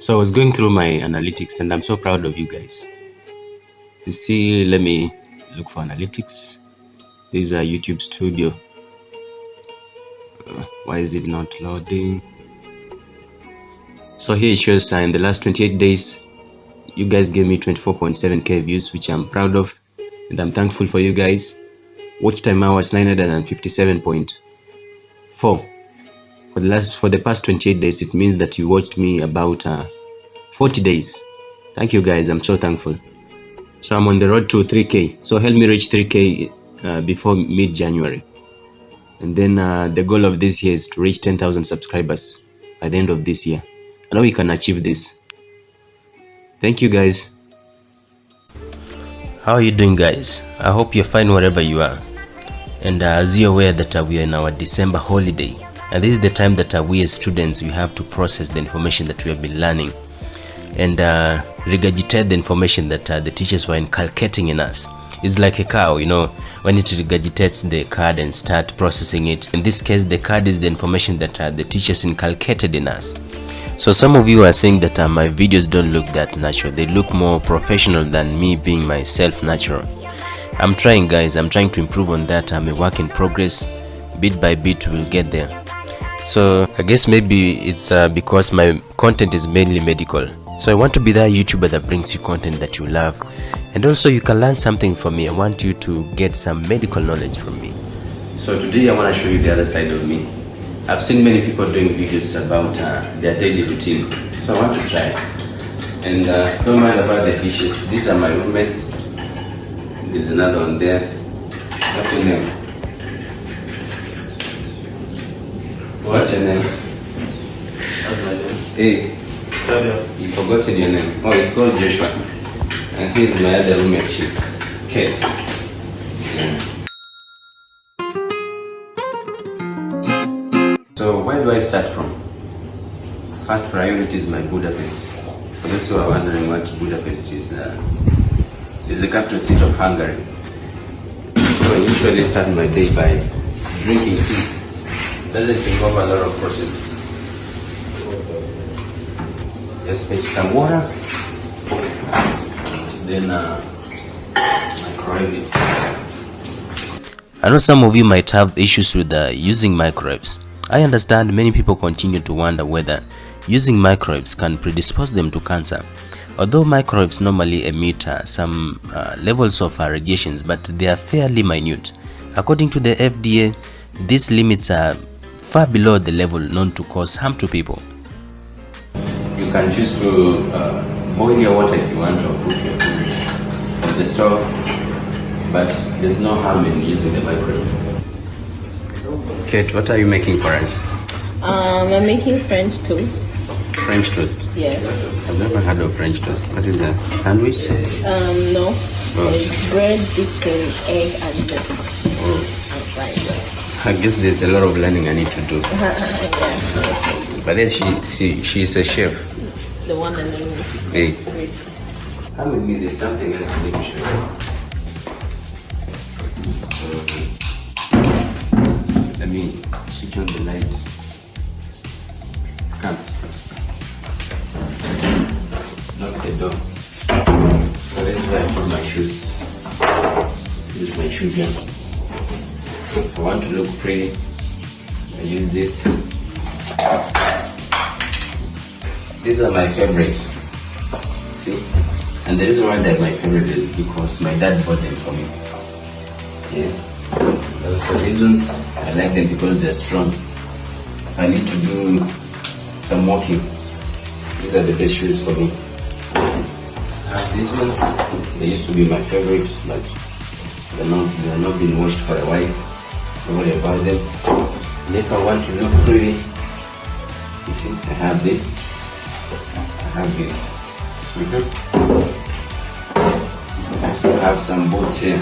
So I was going through my analytics and I'm so proud of you guys. You see, let me look for analytics. This is a YouTube studio. Why is it not loading? So here it shows in the last 28 days, you guys gave me 24.7k views, which I'm proud of and I'm thankful for you guys. Watch time hours 957.4. For the past 28 days, it means that you watched me about 40 days. Thank you guys, I'm so thankful. So I'm on the road to 3k. So help me reach 3k before mid-January. And then the goal of this year is to reach 10,000 subscribers by the end of this year. I know we can achieve this. Thank you guys. How are you doing, guys? I hope you're fine wherever you are. And as you're aware that we are in our December holiday, and this is the time that we as students, we have to process the information that we have been learning and regurgitate the information that the teachers were inculcating in us. It's like a cow, you know, when it regurgitates the card and start processing it. In this case, the card is the information that the teachers inculcated in us. So some of you are saying that my videos don't look that natural. They look more professional than me being myself natural. I'm trying, guys. I'm trying to improve on that. I'm a work in progress. Bit by bit, we'll get there. So I guess maybe it's because my content is mainly medical. So I want to be that YouTuber that brings you content that you love. And also you can learn something from me. I want you to get some medical knowledge from me. So today I want to show you the other side of me. I've seen many people doing videos about their daily routine. So I want to try. And don't mind about the dishes. These are my roommates. There's another one there. What's your name? What's your name? What's my name? Hey. You forgotten your name. Oh, it's called Joshua. And here's my other roommate. She's Kate. Yeah. So where do I start from? First priority is my Budapest. For those who are wondering what Budapest is the capital city of Hungary. So I usually start my day by drinking tea. Doesn't involve a lot of process. Just fetch some water, then microwave it. I know some of you might have issues with using microwaves. I understand many people continue to wonder whether using microwaves can predispose them to cancer. Although microwaves normally emit some levels of radiations, but they are fairly minute. According to the FDA, these limits are far below the level known to cause harm to people. You can choose to boil your water if you want to cook your food on the stove, but there's no harm in using the microwave. Kate, what are you making for us? I'm making French toast. French toast? Yes. I've never heard of French toast. What is that? Sandwich? No. Oh. It's bread dipped in egg and milk. Oh. And fried. I guess there's a lot of learning I need to do. Yeah. But then she's a chef. The one and only. Hey. Come with me, there's something else I need to show you. Let me switch on the light. Come. Lock the door. So let's try to put my shoes. Use my shoe here. If I want to look pretty, I use this. These are my favorite. See? And the reason why they're my favorite is because my dad bought them for me. Yeah. Those are these ones. I like them because they're strong. If I need to do some walking, these are the best shoes for me. These ones, they used to be my favorite, but they're not been washed for a while. Don't worry about them. And if I want to look pretty, you see, I have this. I have this. I also have some boots here.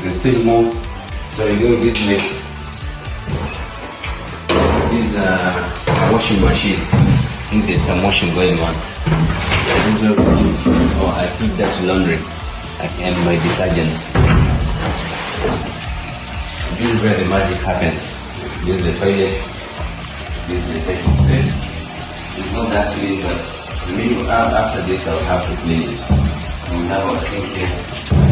There's still more. So you're going to get me. This is a washing machine. I think there's some washing going on. This is I keep that laundry and my detergents. This is where the magic happens. This is the toilet. This is the technique. This is not that clean, but after this I'll have to clean it. We'll have our sink here.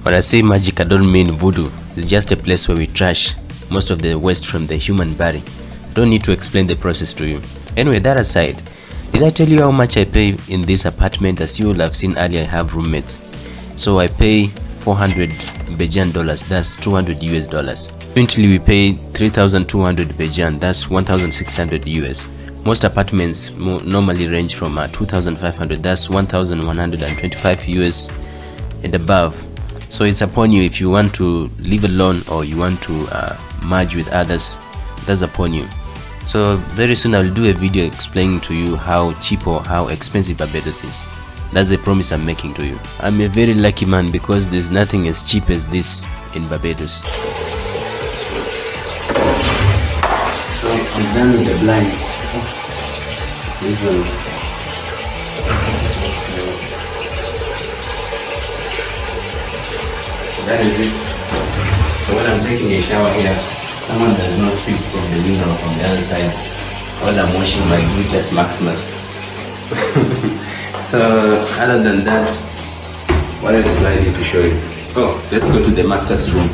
When I say magic, I don't mean voodoo. It's just a place where we trash most of the waste from the human body. I don't need to explain the process to you. Anyway, that aside, did I tell you how much I pay in this apartment? As you will have seen earlier, I have roommates. So I pay 400 Bajan dollars, that's 200 US dollars. Eventually we pay 3,200 Bajan, that's 1,600 US. Most apartments normally range from 2,500, that's 1,125 US and above. So it's upon you if you want to live alone or you want to merge with others. That's upon you. So very soon I'll do a video explaining to you how cheap or how expensive Barbados is. That's a promise I'm making to you. I'm a very lucky man because there's nothing as cheap as this in Barbados. So I'm done with the blinds. This one. That is it. So when I'm taking a shower here, someone does not peek from the window or from the other side while I'm washing my Gluteus Maximus. So other than that, what else do I need to show you? Oh, let's go to the master's room.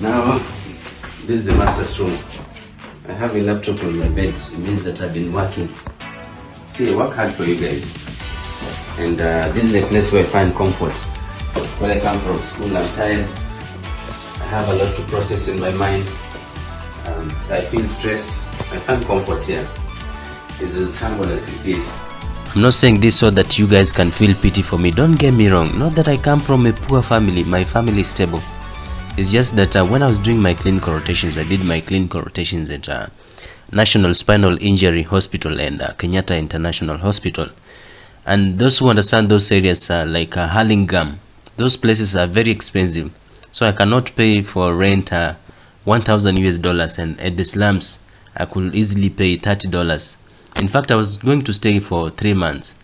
Now, this is the master's room. I have a laptop on my bed. It means that I've been working. See, I work hard for you guys. And this is a place where I find comfort. When I come from school, I'm tired. I have a lot to process in my mind. I feel stress. I find comfort here. It's as humble as you see it. I'm not saying this so that you guys can feel pity for me. Don't get me wrong. Not that I come from a poor family. My family is stable. It's just that when I was doing my clinical rotations, I did my clinical rotations at National Spinal Injury Hospital and Kenyatta International Hospital. And those who understand those areas like Hurlingham, those places are very expensive. So I cannot pay for rent 1,000 US dollars, and at the slums I could easily pay $30. In fact, I was going to stay for 3 months.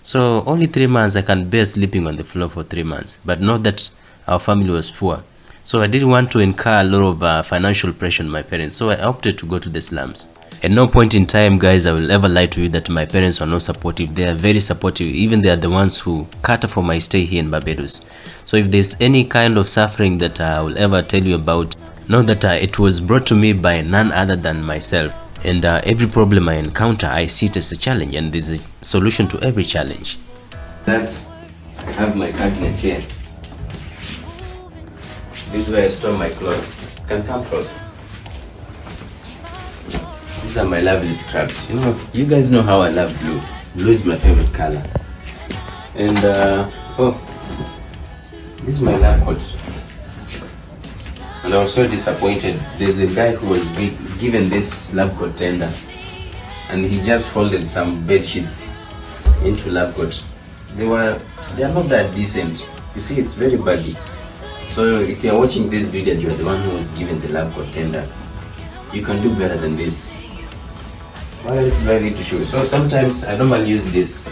So only 3 months I can bear sleeping on the floor for 3 months. But not that our family was poor. So I didn't want to incur a lot of financial pressure on my parents. So I opted to go to the slums. At no point in time, guys, I will ever lie to you that my parents were not supportive. They are very supportive. Even they are the ones who cater for my stay here in Barbados. So if there's any kind of suffering that I will ever tell you about, know that it was brought to me by none other than myself. And every problem I encounter, I see it as a challenge, and there's a solution to every challenge. That I have my cabinet here. This is where I store my clothes. You can come close. These are my lovely scraps. You guys know how I love blue. Blue is my favorite color. And oh, this is my lab coat. And I was so disappointed. There's a guy who was given this lab coat tender, and he just folded some bed sheets into lab coat. They are not that decent. You see, it's very baggy. So if you are watching this video and you are the one who was given the lab coat tender, you can do better than this. What else do I need to show you? So sometimes I normally use this.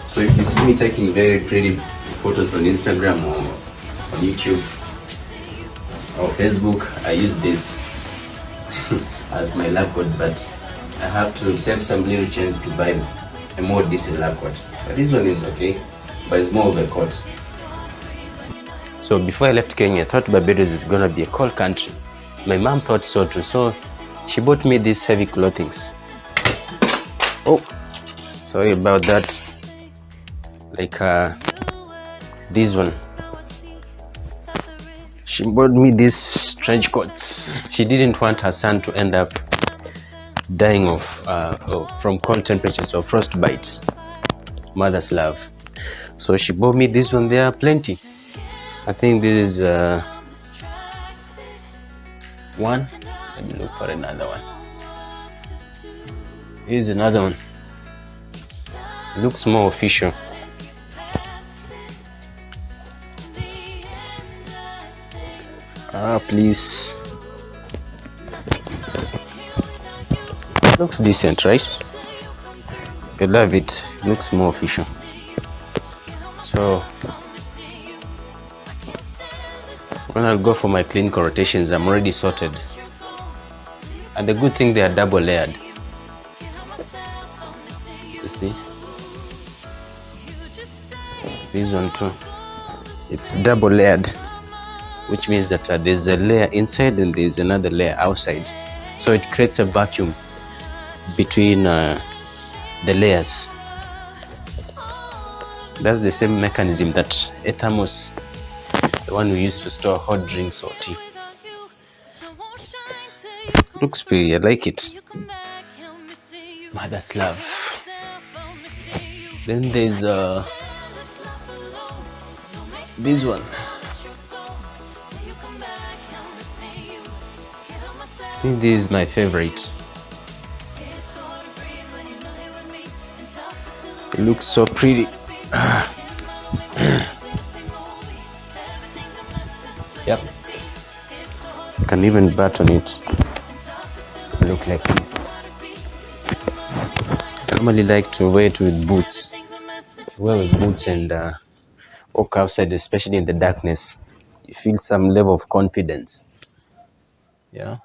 So if you see me taking very pretty photos on Instagram or on YouTube or Facebook, I use this as my lab coat, but I have to save some little change to buy a more decent lab coat. But this one is okay, but it's more of a coat. So before I left Kenya, I thought Barbados is gonna be a cold country. My mom thought so too, so she bought me these heavy clothings. Oh, sorry about that. Like this one. She bought me these trench coats. She didn't want her son to end up dying of from cold temperatures or frostbite. Mother's love. So she bought me this one. There are plenty. I think this is one. Let me look for another one. Here's another one. It looks more official. Please. Looks decent, right? I love it. Looks more official. So when I'll go for my clinical rotations, I'm already sorted. And the good thing, they are double layered. You see? This one too. It's double layered, which means that there's a layer inside and there's another layer outside. So it creates a vacuum between the layers. That's the same mechanism that a thermos, the one we use to store hot drinks or tea. Looks pretty, I like it. Mother's love. Then there's this one. I think this is my favorite. It looks so pretty. Yep. You can even button it. Look like this. I normally like to wear it with boots. Wear with boots and walk outside, especially in the darkness. You feel some level of confidence. Yeah.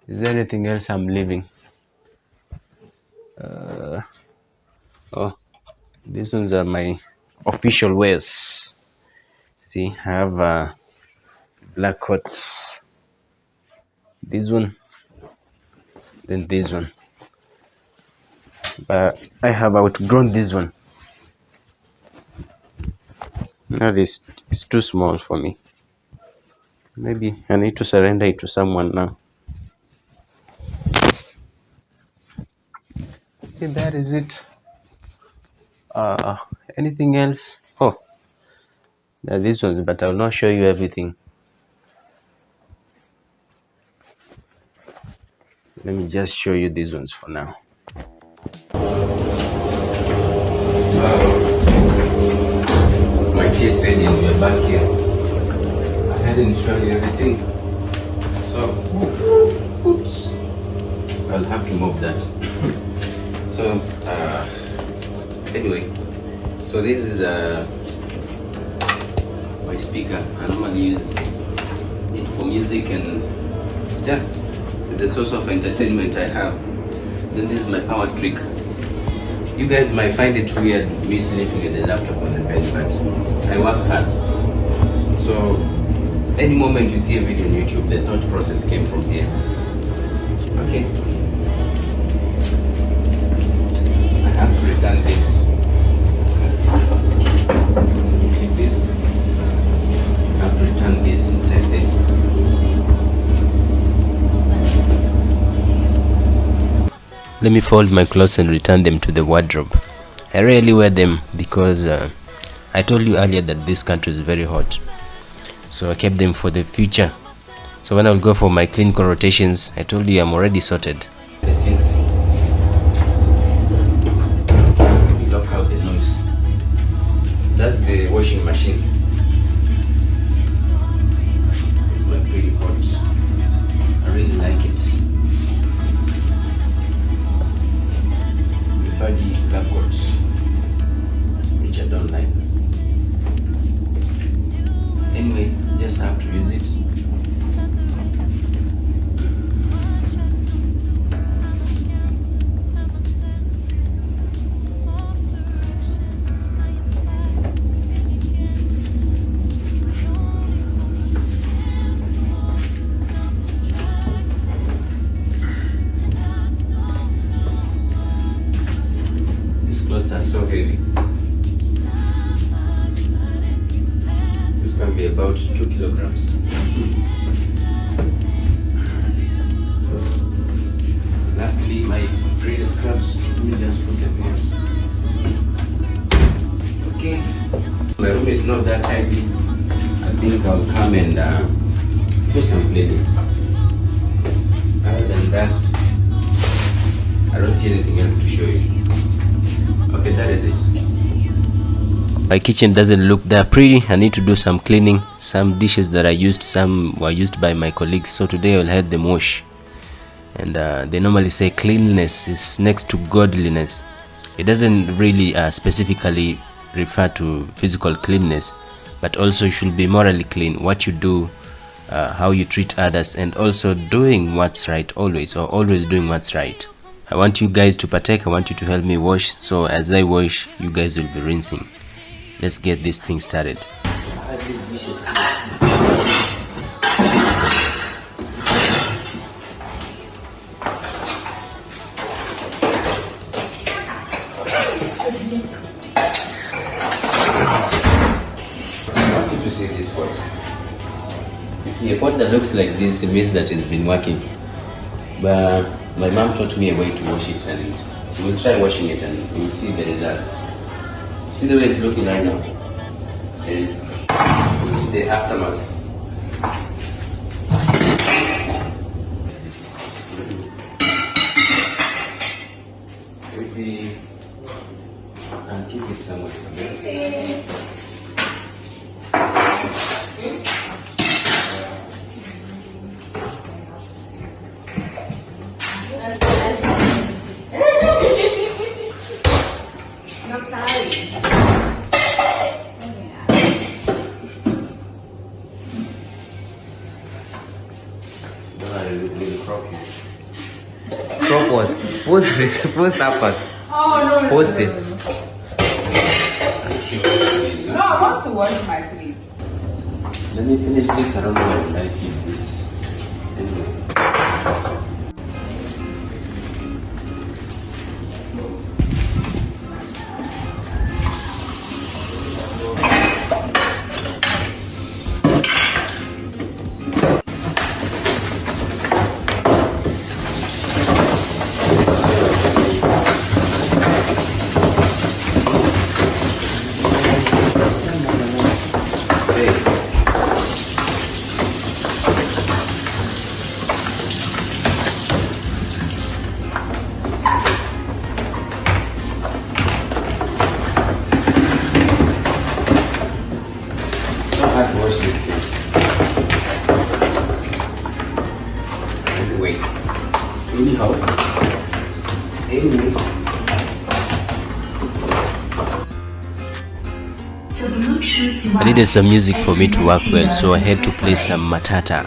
Is there anything else I'm leaving? Oh, these ones are my official wears. See, I have black coats. This one, then this one. But I have outgrown this one. Now this is too small for me. Maybe I need to surrender it to someone now. Okay, that is it. Anything else? Oh, there are these ones, but I will not show you everything. Let me just show you these ones for now. So my tea is ready and we're back here. I hadn't shown you everything, so oops, I'll have to move that. So anyway, so this is my speaker. I normally use it for music and yeah, the source of entertainment I have. Then this is my power streak. You guys might find it weird me sleeping with the laptop on the bed, but I work hard. So any moment you see a video on YouTube, the thought process came from here. Okay. I have to return this. Like this. I have to return this inside there. Let me fold my clothes and return them to the wardrobe. I rarely wear them because I told you earlier that this country is very hot. So I kept them for the future. So when I'll go for my clinical rotations, I told you I'm already sorted. The scenes. Let me lock out the noise. That's the washing machine. It's my pretty hot. I really like it. Body black coats, which I don't like. Anyway, just have to use it. These clothes are so heavy. This can be about 2 kilograms. Lastly, my pretty scrubs. Let me just put them here. Okay. My room is not that tidy. I think I'll come and do some cleaning. Other than that, I don't see anything else to show you. Okay, that is it. My kitchen doesn't look that pretty. I need to do some cleaning. Some dishes that I used, some were used by my colleagues, so today I'll have them wash. And they normally say cleanliness is next to godliness. It doesn't really specifically refer to physical cleanness, but also you should be morally clean. What you do how you treat others, and also doing what's right always, or always doing what's right. I want you guys to partake. I want you to help me wash. So as I wash, you guys will be rinsing. Let's get this thing started. I want you to see this pot. You see, a pot that looks like this means that it's been working. But my mom taught me a way to wash it, and we'll try washing it and we'll see the results. See the way it's looking right now? And we'll see the aftermath. Maybe I can keep it somewhere. Crop what? Post this. Post that part. Oh no. Post it. No, I want to wash my plate. Let me finish this. I don't know if I keep this. Anyway. Wash this thing. Anyway. Anyhow. Anyway. I needed some music for me to work well, so I had to play some matata.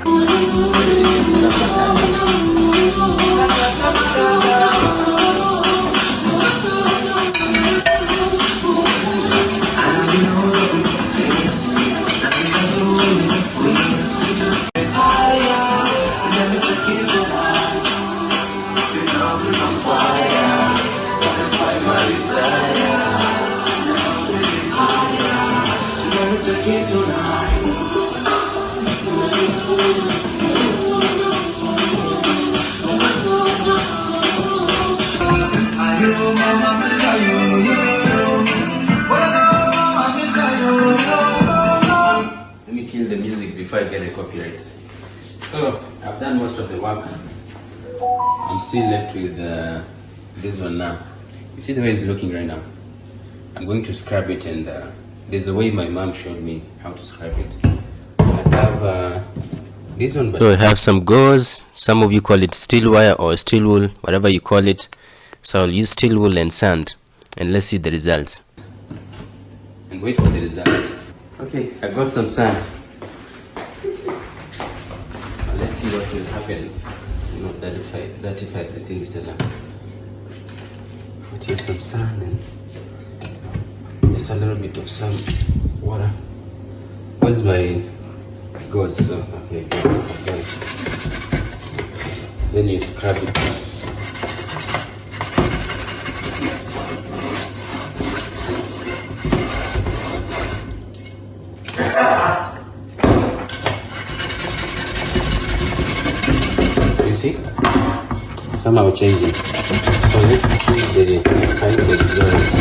Let me kill the music before I get a copyright. So I've done most of the work. I'm still left with this one now. You see the way it's looking right now? I'm going to scrub it, and there's a way my mom showed me how to scrub it. I have this one. So I have some gauze. Some of you call it steel wire or steel wool, whatever you call it. So I'll use steel wool and sand, and let's see the results. And wait for the results. Okay, I got some sand. Now let's see what will happen. You know, dirtify the things that are. Put here some sand and just a little bit of some water. Where's my gauze? So okay, good. Then you scrub it. You see? Somehow changing. So let's see the kind of results.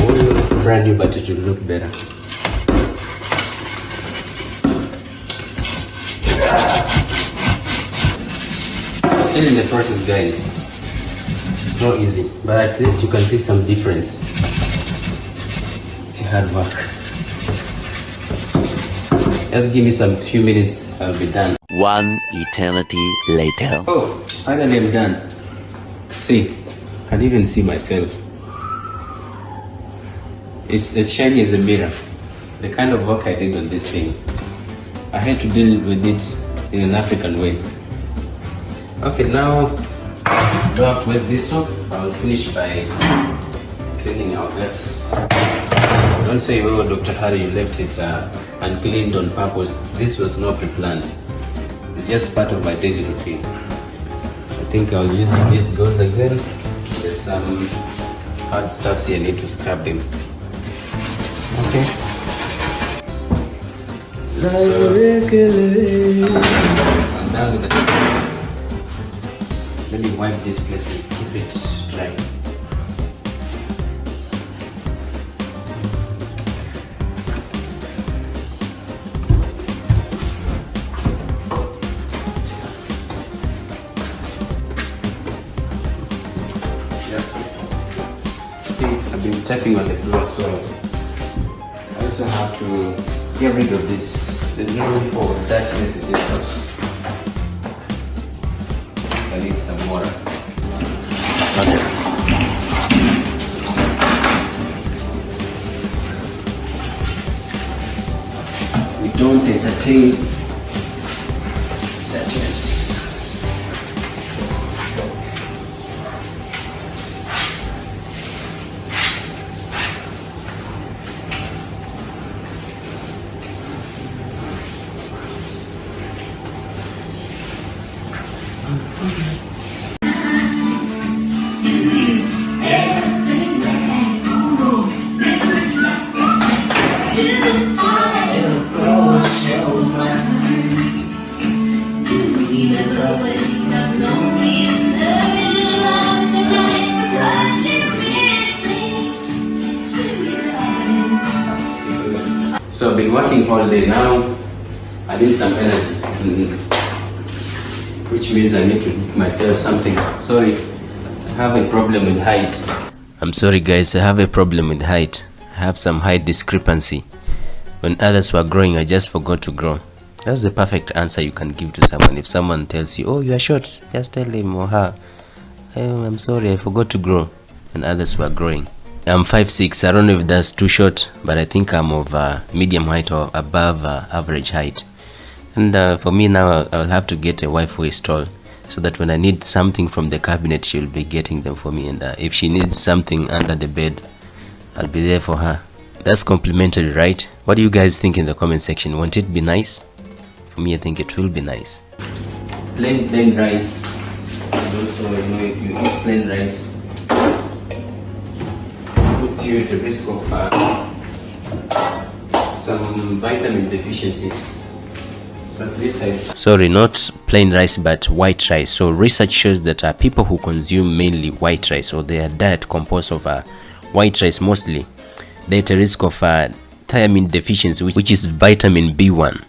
All brand new, but it will look better. Still in the process, guys. It's not easy, but at least you can see some difference. It's hard work. Just give me some few minutes, I'll be done. One eternity later. Oh, finally I'm done. See, can't even see myself. It's as shiny as a mirror. the kind of work I did on this thing, I had to deal with it in an African way. Okay, now don't have to waste this soap. I'll finish by cleaning our gas. Don't say, oh, Dr. Harry, you left it uncleaned on purpose. This was not pre-planned. It's just part of my daily routine. I think I'll use these gauze again. There's some hard stuffs here, I need to scrub them. Okay. So, I'm done with it. Let me wipe this place and keep it dry. I've been stepping on the floor, so I also have to get rid of this. There's no room for dirtiness in this house. I need some water. We don't entertain dirtiness. So I've been working all day now. I need some energy, which means I need to give myself something. Sorry, I have a problem with height. I'm sorry guys, I have a problem with height. I have some height discrepancy. When others were growing, I just forgot to grow. That's the perfect answer you can give to someone. If someone tells you, oh, you are short, just tell him or her, oh, I'm sorry, I forgot to grow when others were growing. I'm 5'6". I don't know if that's too short, but I think I'm of medium height or above average height. And for me now, I'll have to get a wife who is tall, so that when I need something from the cabinet, she'll be getting them for me. And if she needs something under the bed, I'll be there for her. That's complimentary, right? What do you guys think in the comment section? Won't it be nice? For me, I think it will be nice. Plain rice. And also, you know, if you eat plain rice, puts you at the risk of some vitamin deficiencies. So at least sorry, not plain rice but white rice. So research shows that people who consume mainly white rice, or their diet composed of white rice mostly, they're at a risk of thiamine deficiency, which is vitamin B1.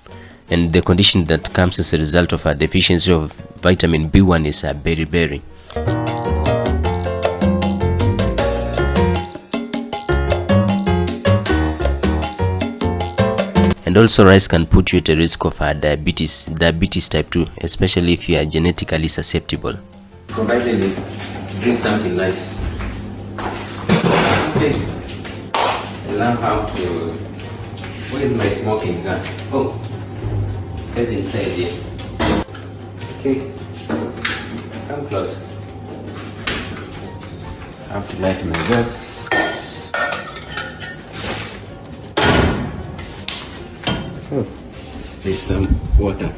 And the condition that comes as a result of a deficiency of vitamin B1 is beriberi. And also rice can put you at a risk of diabetes type 2, especially if you are genetically susceptible. Provided you drink something nice. Okay. I learn how to... Where is my smoking gun? Oh, head inside here. Okay, come close. I have to light my gas. Oh, there's some water.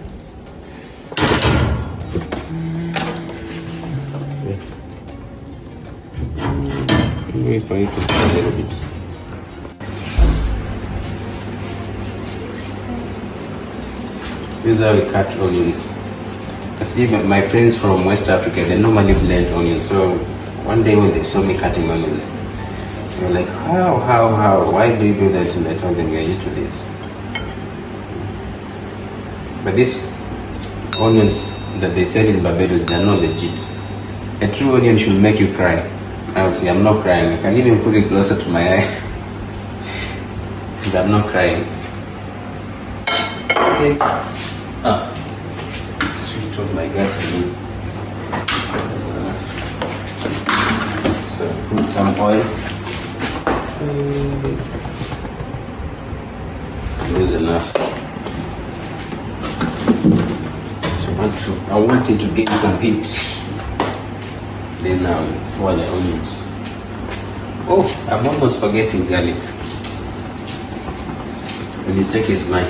Wait. Wait for it to cook a little bit. This is how we cut onions. I see my friends from West Africa, they normally blend onions. So one day when they saw me cutting onions, they were like, how? Why do you do that? And I told them, we are used to this. But these onions that they sell in Barbados, they are not legit. A true onion should make you cry. I would say, I'm not crying. I can even put it closer to my eye. But I'm not crying. Okay. Switch off my gas again. So put some oil. is enough. So I want it to gain some heat. Then I'll pour the onions. Oh, I'm almost forgetting garlic. The mistake is mine.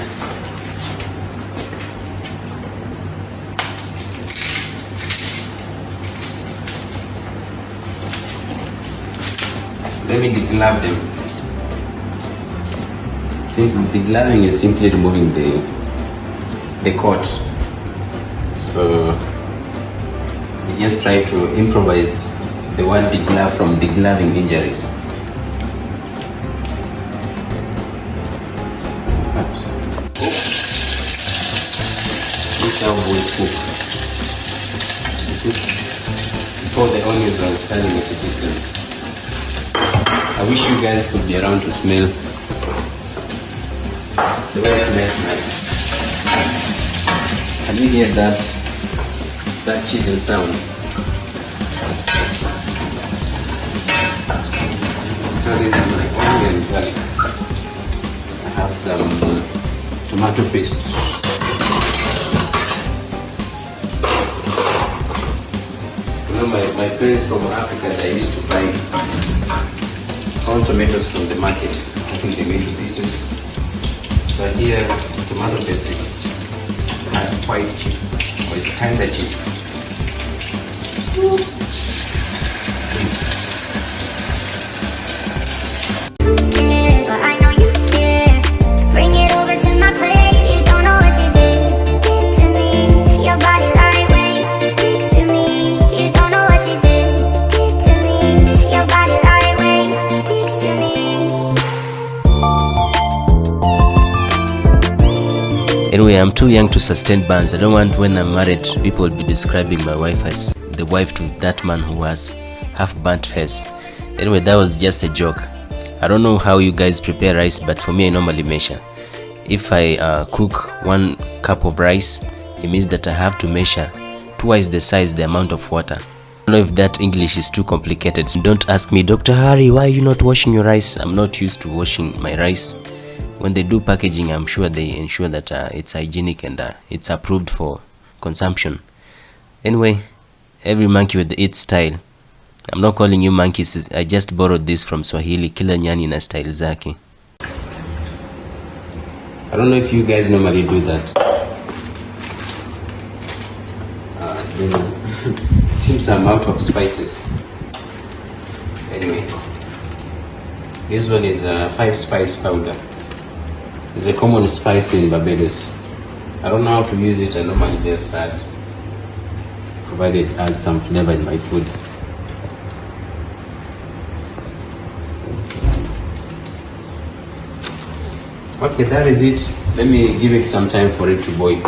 Let me deglove them. Degloving is simply removing the coat. So we just try to improvise the word deglove from degloving injuries. This is how boys cook. Before the onions are standing at a distance. I wish you guys could be around to smell the way it smells nice. Can you hear that chisel sound? So this is my onion and garlic. I have some tomato paste. You know, my friends from Africa, they used to buy all tomatoes from the market. I think they made pieces. But here, tomato paste is quite cheap, or it's kinda cheap. Anyway, I'm too young to sustain bands. I don't want when I'm married, people will be describing my wife as the wife to that man who has half burnt face. Anyway, that was just a joke. I don't know how you guys prepare rice, but for me, I normally measure. If I cook 1 cup of rice, it means that I have to measure twice the size, the amount of water. I don't know if that English is too complicated. So don't ask me, Dr. Harry, why are you not washing your rice? I'm not used to washing my rice. When they do packaging, I'm sure they ensure that it's hygienic and it's approved for consumption. Anyway, every monkey with its style. I'm not calling you monkeys. I just borrowed this from Swahili. Kila nyani na style zake. I don't know if you guys normally do that. Seems I'm out of spices. Anyway, this one is a 5-spice powder. It's a common spice in Barbados. I don't know how to use it. I normally just add, provided it adds some flavor in my food. Okay, that is it. Let me give it some time for it to boil.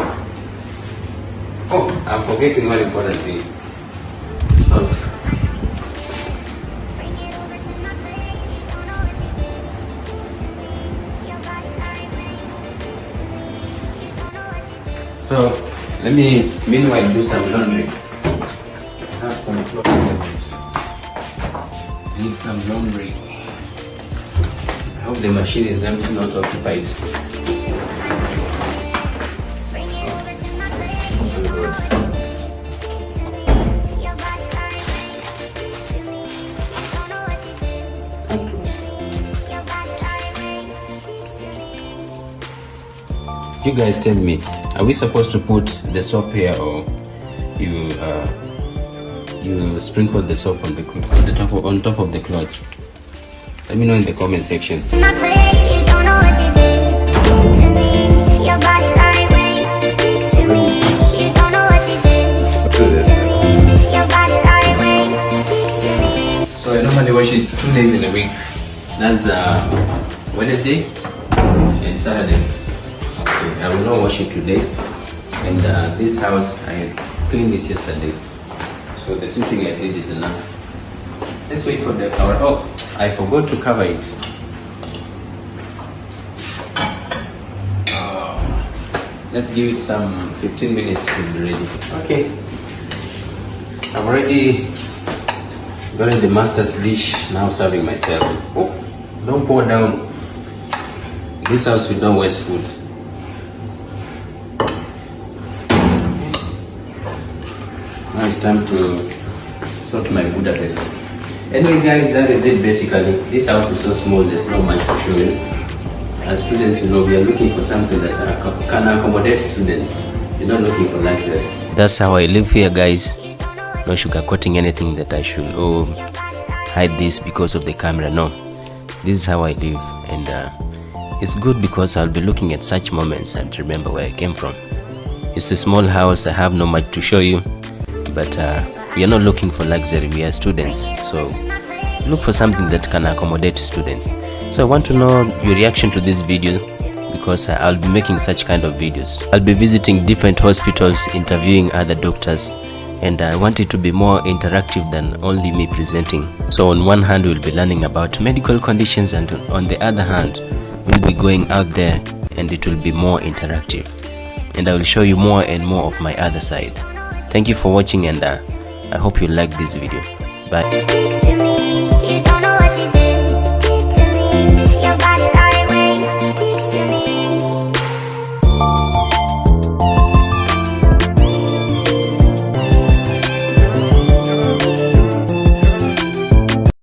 Oh, I'm forgetting one important thing. Salt. So let me meanwhile do some laundry. I have some clothes. Need some laundry. I hope the machine is empty, not occupied. You guys tell me, are we supposed to put the soap here, or you sprinkle the soap on top of the clothes? Let me know in the comment section. So I normally wash it 2 days in a week. That's Wednesday and Saturday. I will not wash it today, and this house I cleaned it yesterday, so the sweeping I did is enough. Let's wait for the power. Oh, I forgot to cover it. Let's give it some 15 minutes to be ready. Okay, I've already gotten the master's dish, now serving myself. Oh, don't pour down. This house we don't waste food. Now it's time to sort my Budapest. Anyway guys, that is it basically. This house is so small, there's not much to show you. As students, you know, we are looking for something that can accommodate students. You're not looking for luxury. That's how I live here guys. No sugarcoating anything that I should hide this because of the camera. No, this is how I live, and it's good because I'll be looking at such moments and remember where I came from. It's a small house, I have not much to show you, but we are not looking for luxury, we are students, so look for something that can accommodate students. So I want to know your reaction to this video, because I'll be making such kind of videos. I'll be visiting different hospitals, interviewing other doctors, and I want it to be more interactive than only me presenting. So on one hand we'll be learning about medical conditions, and on the other hand we'll be going out there and it will be more interactive, and I will show you more and more of my other side. Thank you for watching, and I hope you like this video. Bye.